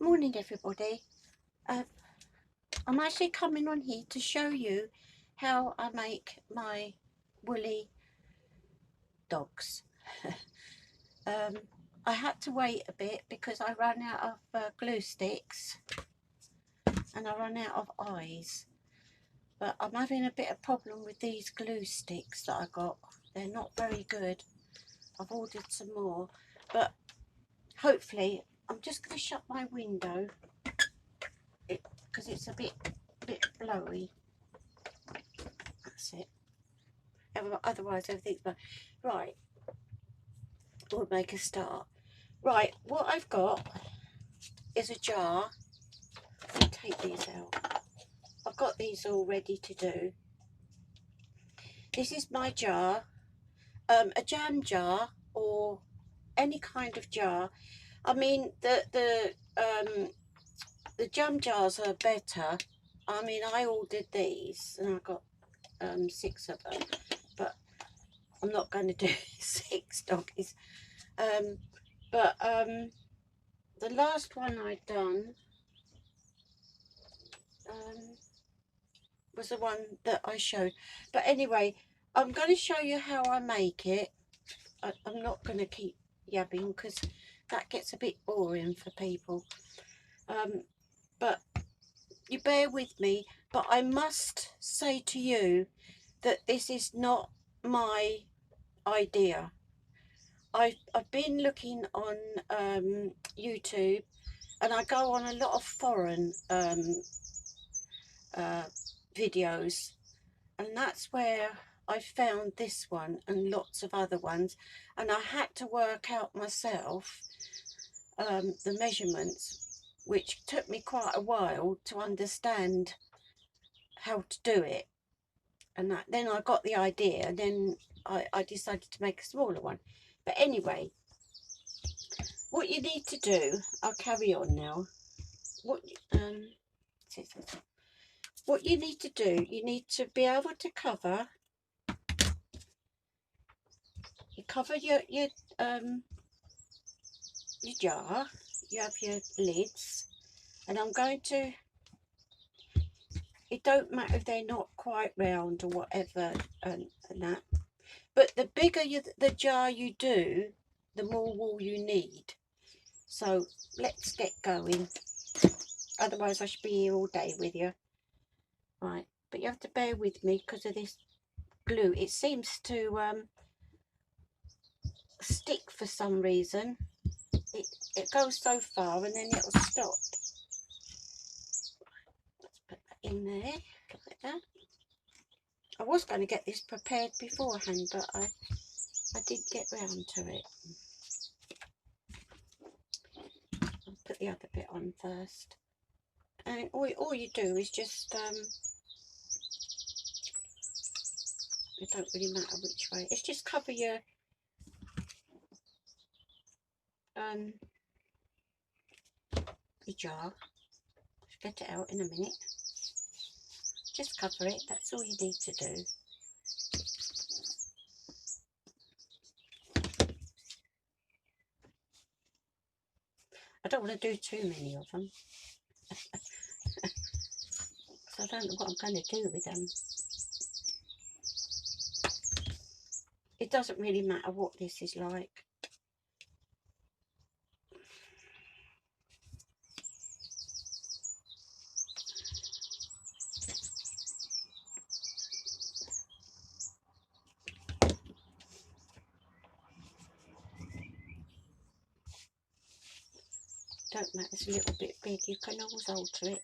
Morning everybody. I'm actually coming on here to show you how I make my woolly dogs. I had to wait a bit because I ran out of glue sticks and I ran out of eyes, but I'm having a bit of problem with these glue sticks that I got. They're not very good. I've ordered some more, but hopefully I'm just going to shut my window because it's a bit blowy. That's it. Otherwise everything's bad. Right, we'll make a start. Right, what I've got is a jar. Let me take these out. I've got these all ready to do. This is my jar, a jam jar or any kind of jar. I mean the jam jars are better. I mean, I ordered these and I got 6 of them, but I'm not going to do 6 doggies. But the last one I'd done was the one that I showed. But anyway, I'm going to show you how I make it. I'm not going to keep yabbing because that gets a bit boring for people. But you bear with me. But I must say to you that this is not my idea. I've been looking on YouTube, and I go on a lot of foreign videos, and that's where I found this one and lots of other ones, and I had to work out myself the measurements, which took me quite a while to understand how to do it. And then I got the idea, and then I decided to make a smaller one. But anyway, what you need to do, I'll carry on now. What you need to do, you need to be able to cover your jar. You have your lids, and I'm going to, it don't matter if they're not quite round or whatever, and that, but the bigger the jar you do, the more wool you need. So let's get going, otherwise I should be here all day with you. Right, but you have to bear with me because of this glue. It seems to stick for some reason. It goes so far and then it'll stop. Let's put that in there like that. I was going to get this prepared beforehand, but I didn't get round to it. I'll put the other bit on first. And all you do is just, it don't really matter which way. It's just cover your jar. Get it out in a minute. Just cover it. That's all you need to do. I don't want to do too many of them. So I don't know what I'm going to do with them. It doesn't really matter what this is like. Don't matter, it's a little bit big, you can always alter it.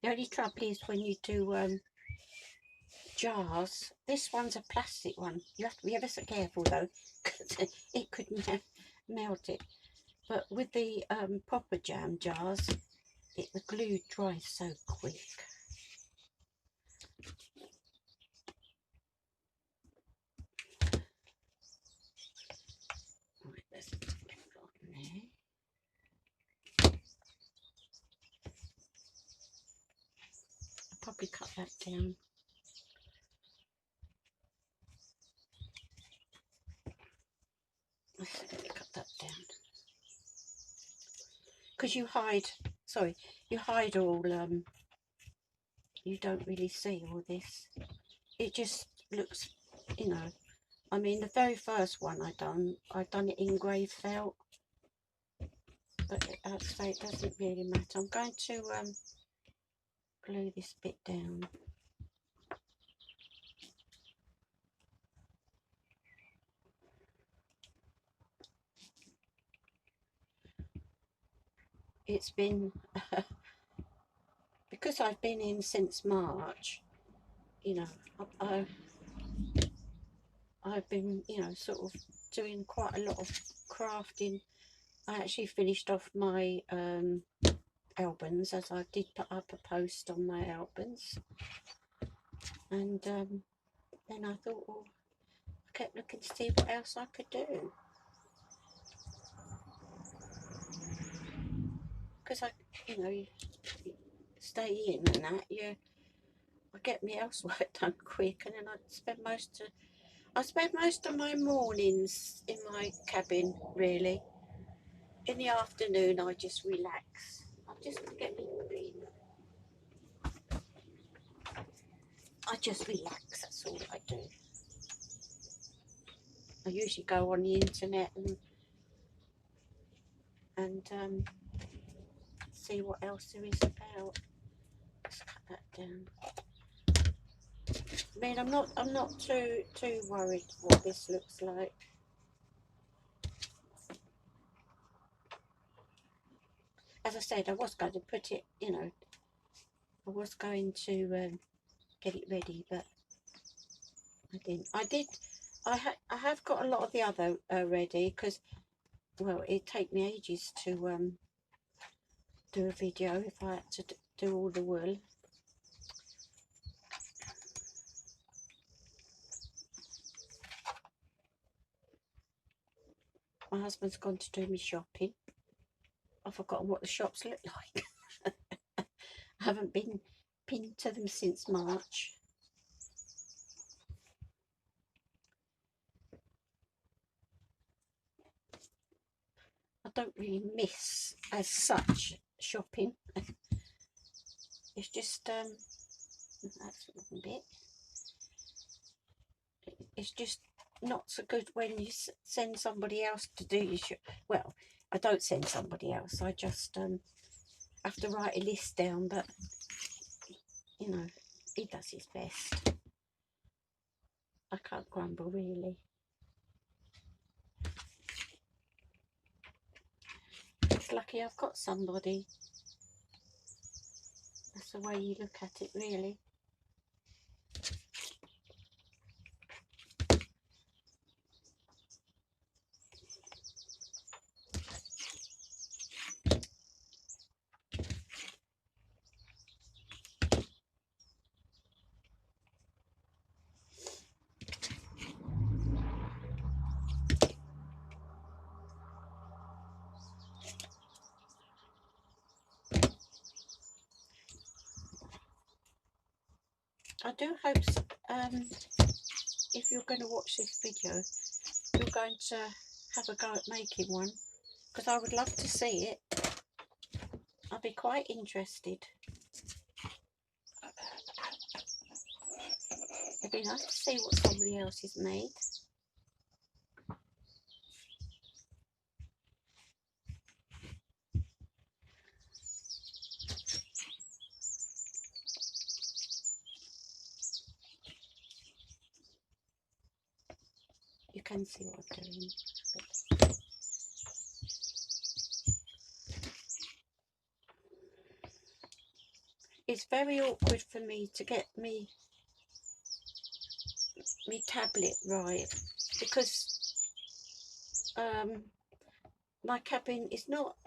The only trouble is when you do jars, this one's a plastic one. You have to be ever so careful though, because it could melt it. But with the proper jam jars, the glue dries so quick. Right, let's get that on there. I'll probably cut that down. because you hide, sorry, you hide all, you don't really see all this. It just looks, you know, I mean, the very first one I done it in grey felt, but I'd say it doesn't really matter. I'm going to glue this bit down. It's been, because I've been in since March, you know, I've been, you know, sort of doing quite a lot of crafting. I actually finished off my albums, as I did put up a post on my albums, and then I thought, well, I kept looking to see what else I could do, because I, you know, you stay in and that, I get my housework done quick, and then I spend most of my mornings in my cabin, really. In the afternoon, I just relax. I just get me. I just relax. That's all I do. I usually go on the internet and see what else there is about. Let's cut that down. I mean, I'm not too worried what this looks like. As I said, I was going to put it, you know, I was going to get it ready, but I didn't. I have got a lot of the other ready, because, well, it'd take me ages to do a video if I had to do all the wool. My husband's gone to do me shopping. I've forgotten what the shops look like. I haven't been to them since March. I don't really miss, as such, shopping. It's just, that's a bit. It's just not so good when you send somebody else to do your well, I don't send somebody else. I just have to write a list down, but, you know, he does his best. I can't grumble, really. It's lucky I've got somebody. That's the way you look at it, really. I do hope, if you're going to watch this video, you're going to have a go at making one, because I would love to see it. I'd be quite interested. It'd be nice to see what somebody else has made. You can see what I'm doing. It's very awkward for me to get me tablet right, because my cabin is not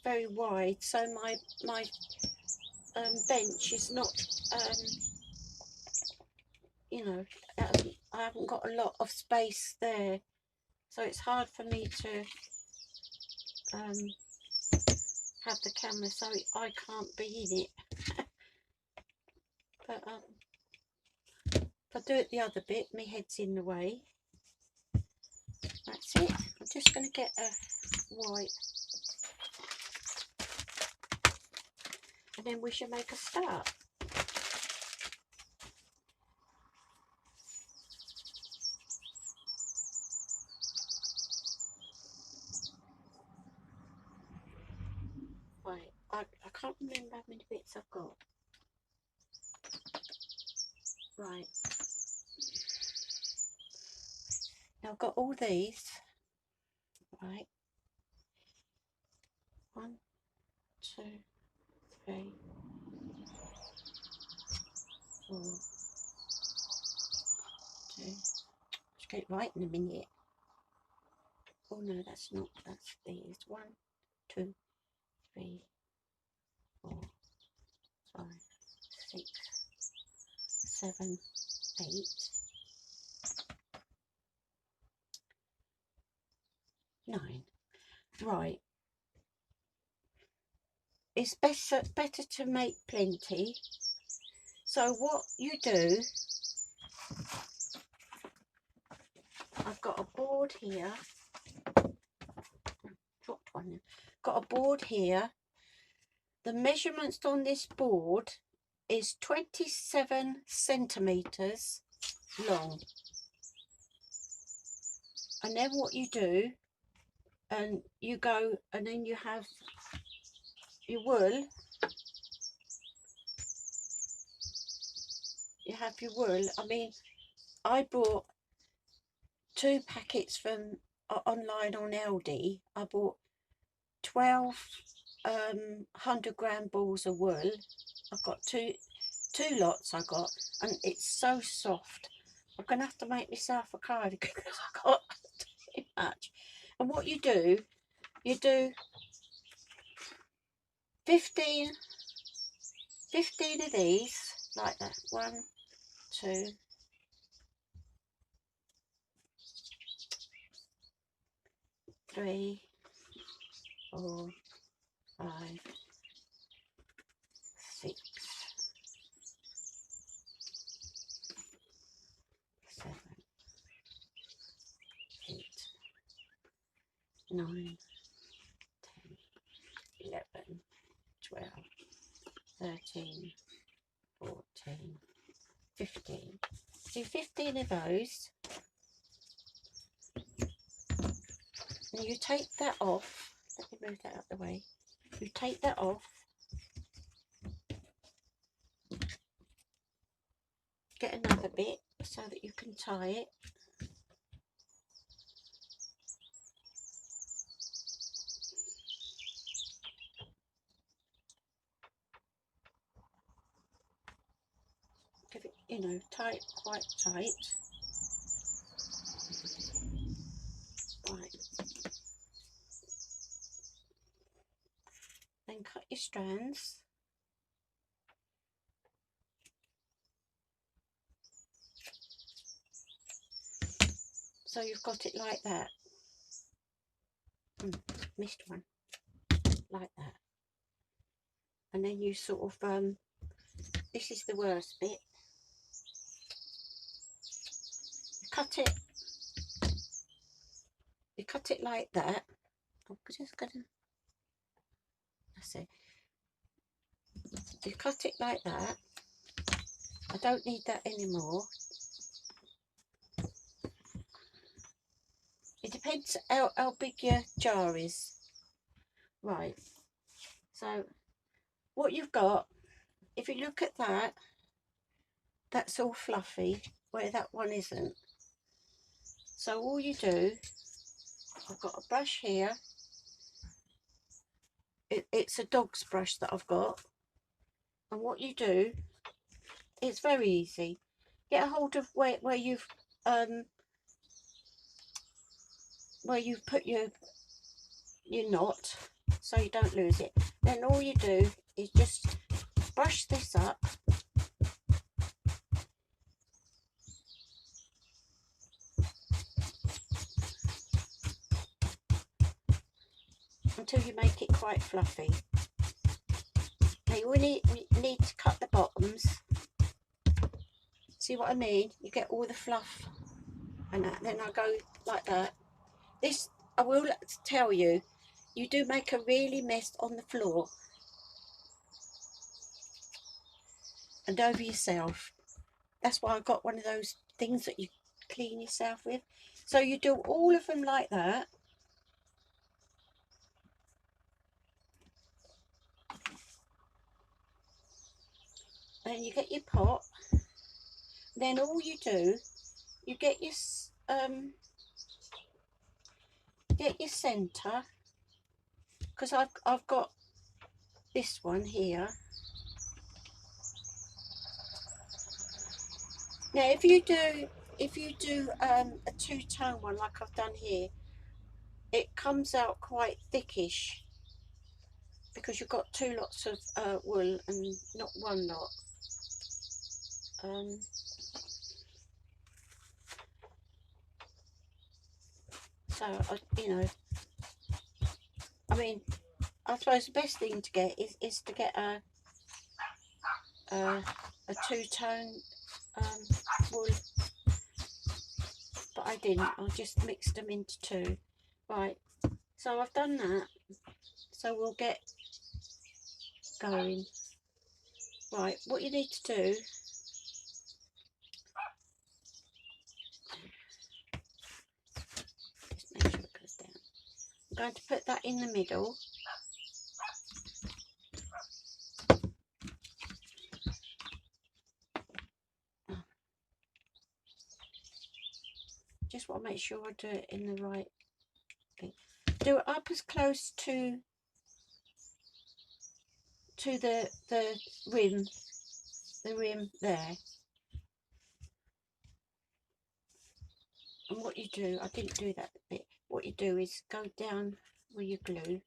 very wide, so my bench is not, you know, I haven't got a lot of space there, so it's hard for me to have the camera, so I can't be in it. But if I do it the other bit, my head's in the way. That's it. I'm just going to get a white and then we shall make a start. Right, I can't remember how many bits I've got. Right. Now I've got all these. Right. 1, 2, 3, 4, 2. Just get it right in a minute. Oh no, that's not. That's these. 1, 2, 3, 4, 5, 6, 7, 8. 9. Right. It's better to make plenty. So what you do, I've got a board here. Dropped one. Got a board here. The measurements on this board is 27 centimeters long. And then what you do, and you go, and then you have your wool. You have your wool. I mean, I bought 2 packets from online on Aldi. I bought 12 100-gram balls of wool. I've got two lots I got, and it's so soft. I'm gonna have to make myself a cardigan because I got too much. And what you do 15 of these like that. 1, 2, 3, 4, 5, 6, 7, 8, 9, 10, 11, 12, 13, 14, 15. Do 15 of those. Now you take that off. Let me move that out of the way. You take that off. Get another bit so that you can tie it. Give it, you know, tight, quite tight. Right. Then cut your strands. So you've got it like that. Missed one. Like that. And then you sort of, this is the worst bit. You cut it like that. I'm just gonna, that's it. You cut it like that. I don't need that anymore. It depends how big your jar is. Right. So what you've got, if you look at that, that's all fluffy, where that one isn't. So all you do, I've got a brush here. It's a dog's brush that I've got. And what you do, it's very easy. Get a hold of where you've put your knot, so you don't lose it. Then all you do is just brush this up. Until you make it quite fluffy. Now we need to cut the bottoms. See what I mean? You get all the fluff, and then I go like that. This, I will tell you, you do make a really mess on the floor. and over yourself. That's why I got one of those things that you clean yourself with. So you do all of them like that. And you get your pot. Then all you do, you get your centre, because I've got this one here. Now if you do a two-tone one like I've done here, it comes out quite thickish because you've got two lots of wool and not one lot. So you know, I mean, I suppose the best thing to get is to get a two-tone wool, but I didn't. I just mixed them into two. Right, so I've done that. So we'll get going. Right, what you need to do, just make sure it goes down. I'm going to put that in the middle. Just want to make sure I do it in the right thing. Do it up as close to the rim there. And what you do, I didn't do that bit. What you do is go down with your glue.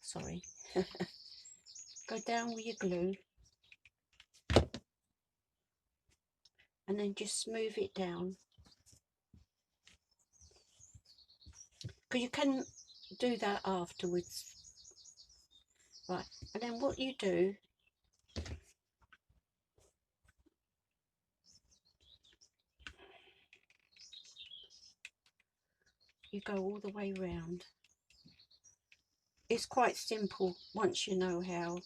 Sorry. Go down with your glue. And then just smooth it down. Because you can do that afterwards. Right, and then what you do, you go all the way round. It's quite simple once you know how.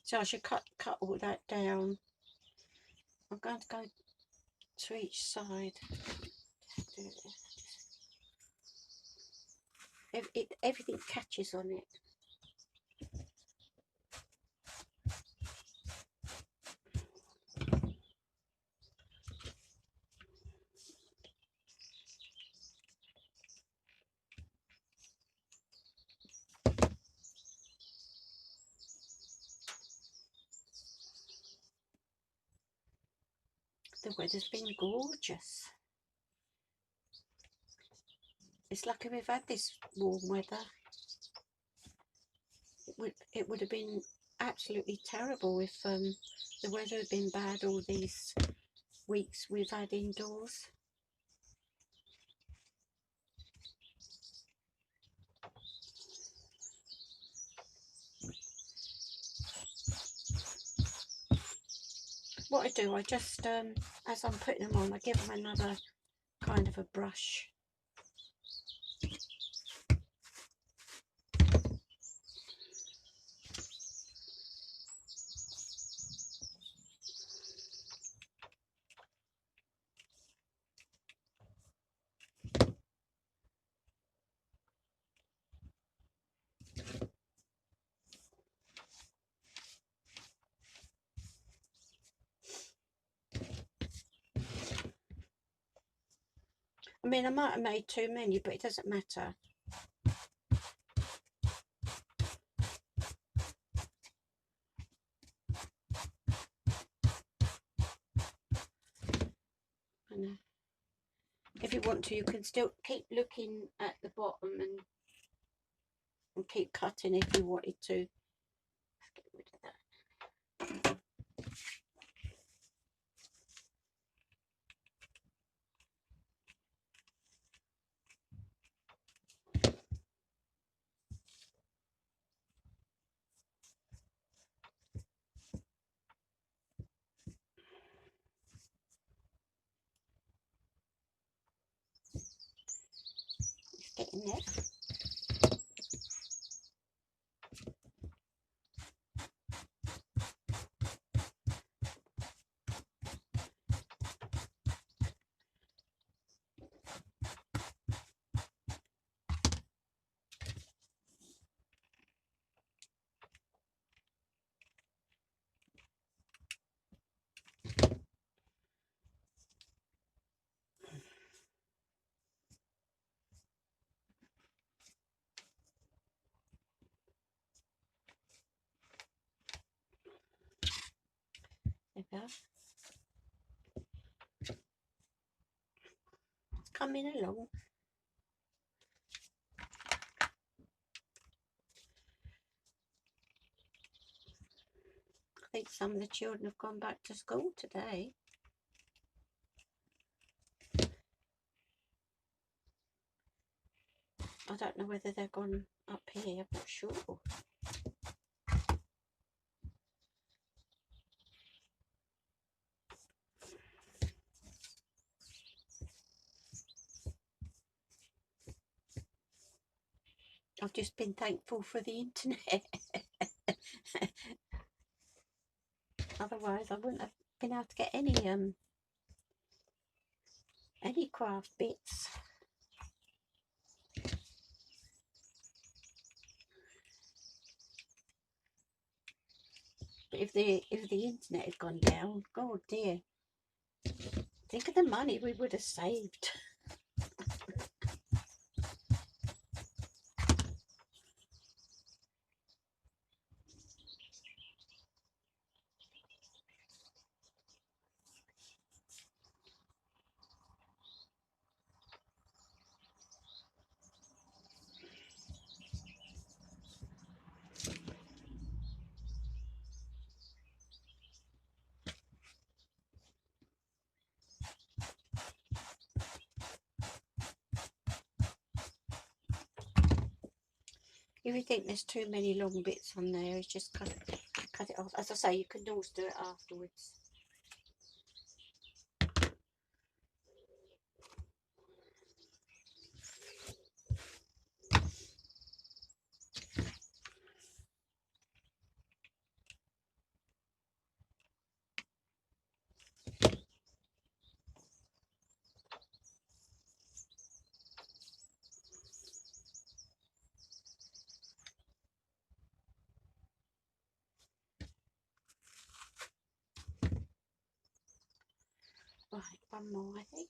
So I should cut all that down. I'm going to go to each side. Everything catches on it. The weather's been gorgeous. It's lucky we've had this warm weather. It would have been absolutely terrible if the weather had been bad all these weeks we've had indoors. What I do, I just, as I'm putting them on, I give them another kind of a brush. I mean, I might have made too many, but it doesn't matter. And if you want to, you can still keep looking at the bottom and keep cutting if you wanted to. Let's get rid of that. getting there. There we go. It's coming along. I think some of the children have gone back to school today. I don't know whether they're gone up here, I'm not sure. I've just been thankful for the internet. Otherwise I wouldn't have been able to get any craft bits. But if the internet had gone down, God dear, think of the money we would have saved. If you think there's too many long bits on there, it's just cut it off. As I say, you can always do it afterwards. Right, one more I think.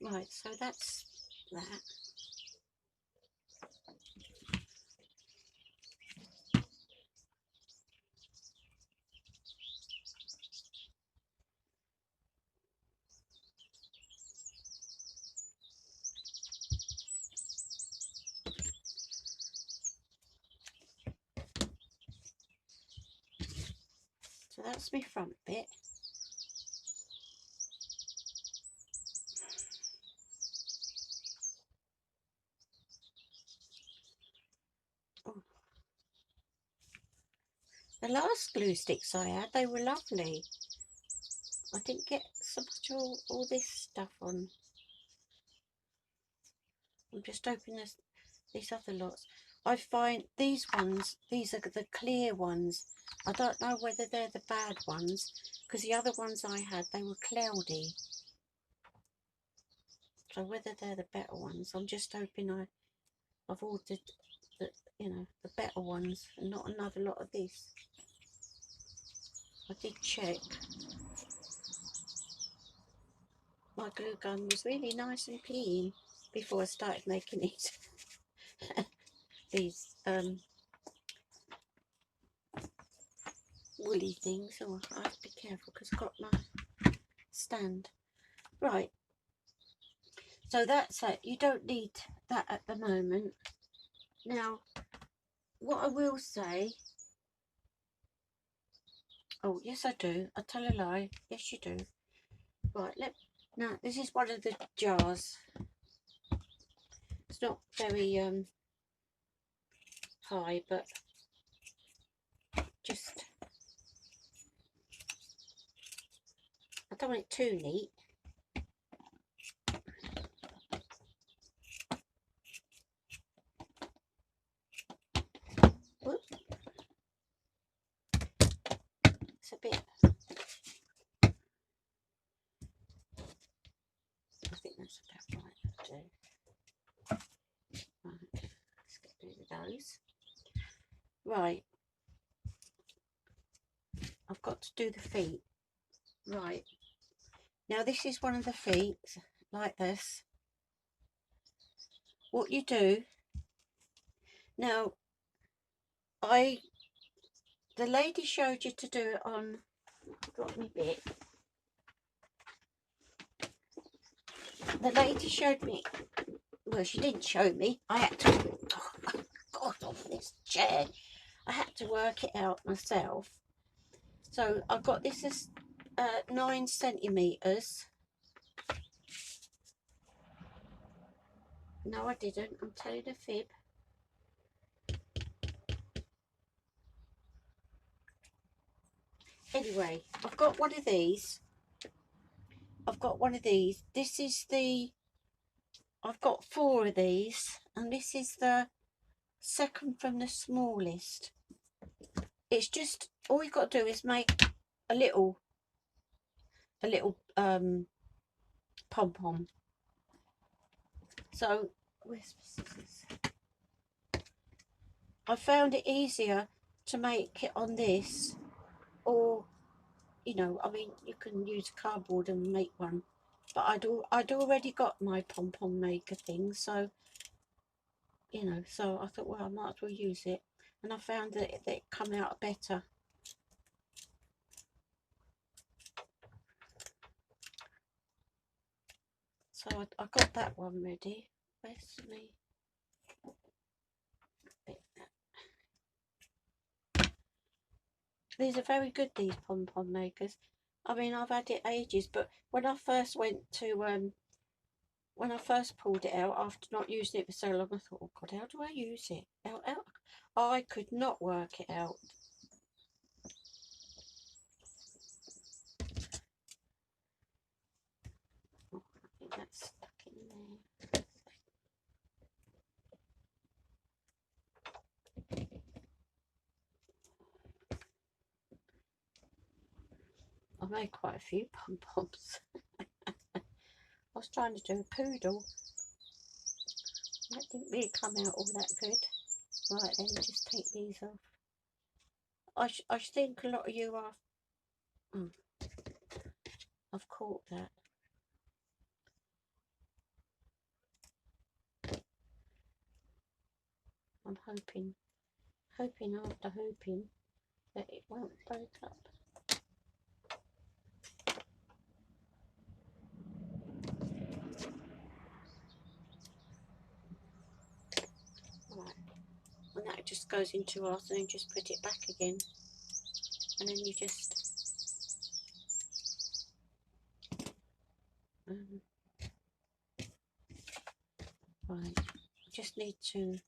Right, so that's that. So that's my front bit. Oh. The last glue sticks I had, they were lovely. I didn't get so much all this stuff on. I'm just opening these other lots. I find these ones, these are the clear ones. I don't know whether they're the bad ones, because the other ones I had, they were cloudy. So whether they're the better ones, I'm just hoping I've ordered the, the better ones and not another lot of this. I did check. My glue gun was really nice and clean before I started making it. these woolly things. Oh, I have to be careful because I've got my stand. Right, so that's it. You don't need that at the moment. Now, what I will say, oh yes I do, I tell a lie, yes you do. Right, now this is one of the jars. It's not very high, but just, I don't want it too neat. Whoop. It's a bit, I think that's about right to do. Right, let's get rid of those. Right, I've got to do the feet. Right, now this is one of the feet, like this. What you do, now the lady showed you to do it on, got me bit. The lady showed me, well she didn't show me, I had to, oh, I got off this chair. I had to work it out myself. So I got this as 9 centimetres. No I didn't, I'm telling a fib. Anyway, I've got one of these. This is I've got 4 of these, and this is the second from the smallest. It's just, all you've got to do is make a little pom-pom. So, where's my scissors? I found it easier to make it on this, or, you know, I mean, you can use cardboard and make one. But I'd already got my pom-pom maker thing, so, you know, so I thought, well, I might as well use it. And I found that it come out better. So I got that one ready. Where's me? These are very good, these pom-pom makers. I mean, I've had it ages, but when I first went to, when I first pulled it out after not using it for so long, I thought, oh God, how do I use it? How I could not work it out. Oh, I think that's stuck in there. I made quite a few pom-poms. I was trying to do a poodle. That didn't really come out all that good. Right, then just take these off. I think a lot of you are... I've caught that. I'm hoping after hoping that it won't break up. Right, and that just goes into ours, and then just put it back again, and then you just right, just need to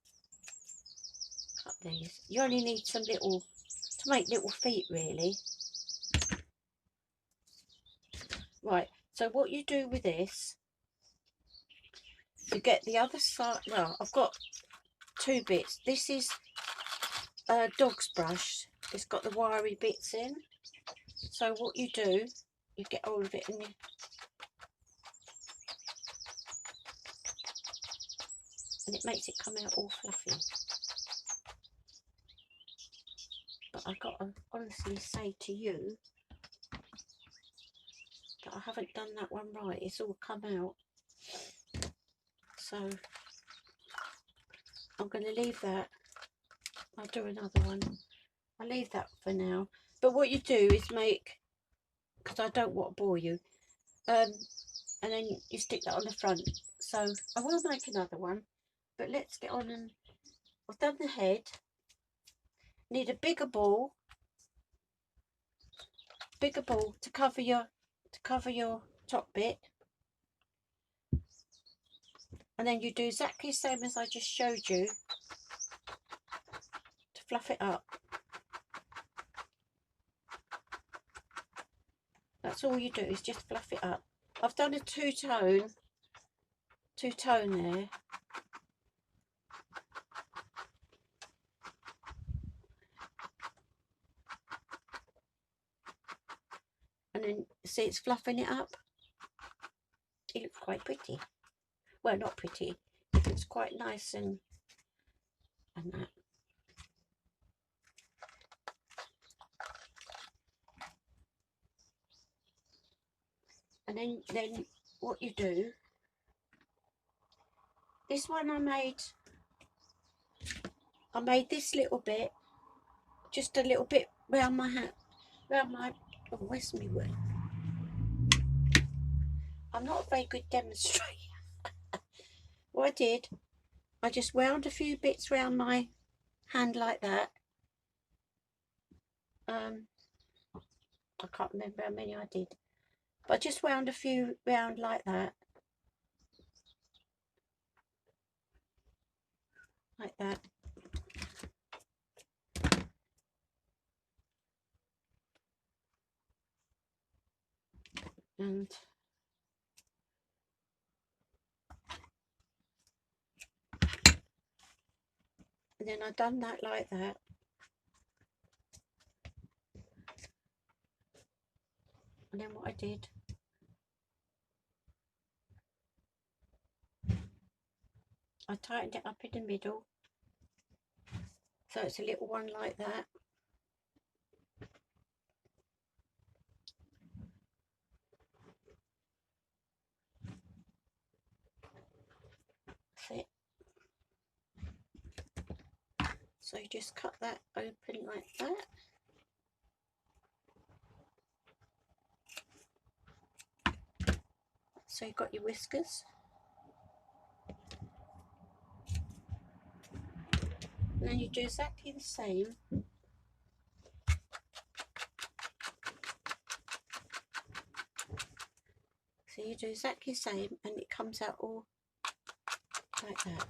cut these. You only need some little, to make little feet really. Right, so what you do with this, you get the other side. Well, I've got 2 bits. This is a dog's brush. It's got the wiry bits in. So what you do, you get all of it and it makes it come out all fluffy. But I've got to honestly say to you that I haven't done that one right. It's all come out. So I'm going to leave that. I'll do another one. I'll leave that for now. But what you do is make, because I don't want to bore you, and then you stick that on the front. So I will make another one, but let's get on. And I've done the head. Need a bigger ball to cover your top bit, and then you do exactly the same as I just showed you to fluff it up. That's all you do, is just fluff it up. I've done a two-tone there. And then see it's fluffing it up. It looks quite pretty. Well, not pretty. It looks quite nice and that. And then what you do, this one I made this little bit, just a little bit round my hat, oh, where's my wood? I'm not a very good demonstrator. What I did, I just wound a few bits round my hand like that. I can't remember how many I did, but I just wound a few round like that. Like that. And then I done that like that. And then what I did, I tightened it up in the middle, so it's a little one like that. That's it. So you just cut that open like that. So you've got your whiskers. And then you do exactly the same. So you do exactly the same, and it comes out all like that.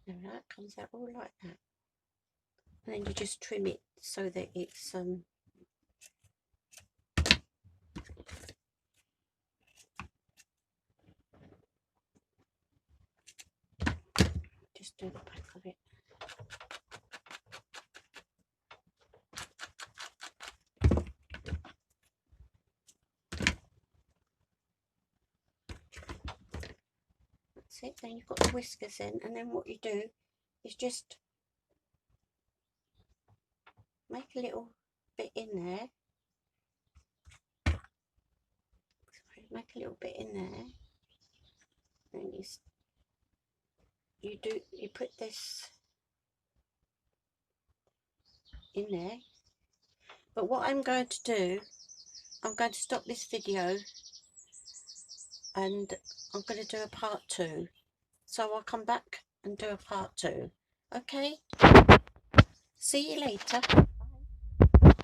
There that comes out all like that. And then you just trim it so that it's just do the back of it. That's it. Then you've got the whiskers in, and then what you do is just make a little bit in there. Sorry, make a little bit in there. Then you put this in there. But what I'm going to do, I'm going to stop this video and I'm going to do a part 2. So I'll come back and do a part 2. Okay? See you later.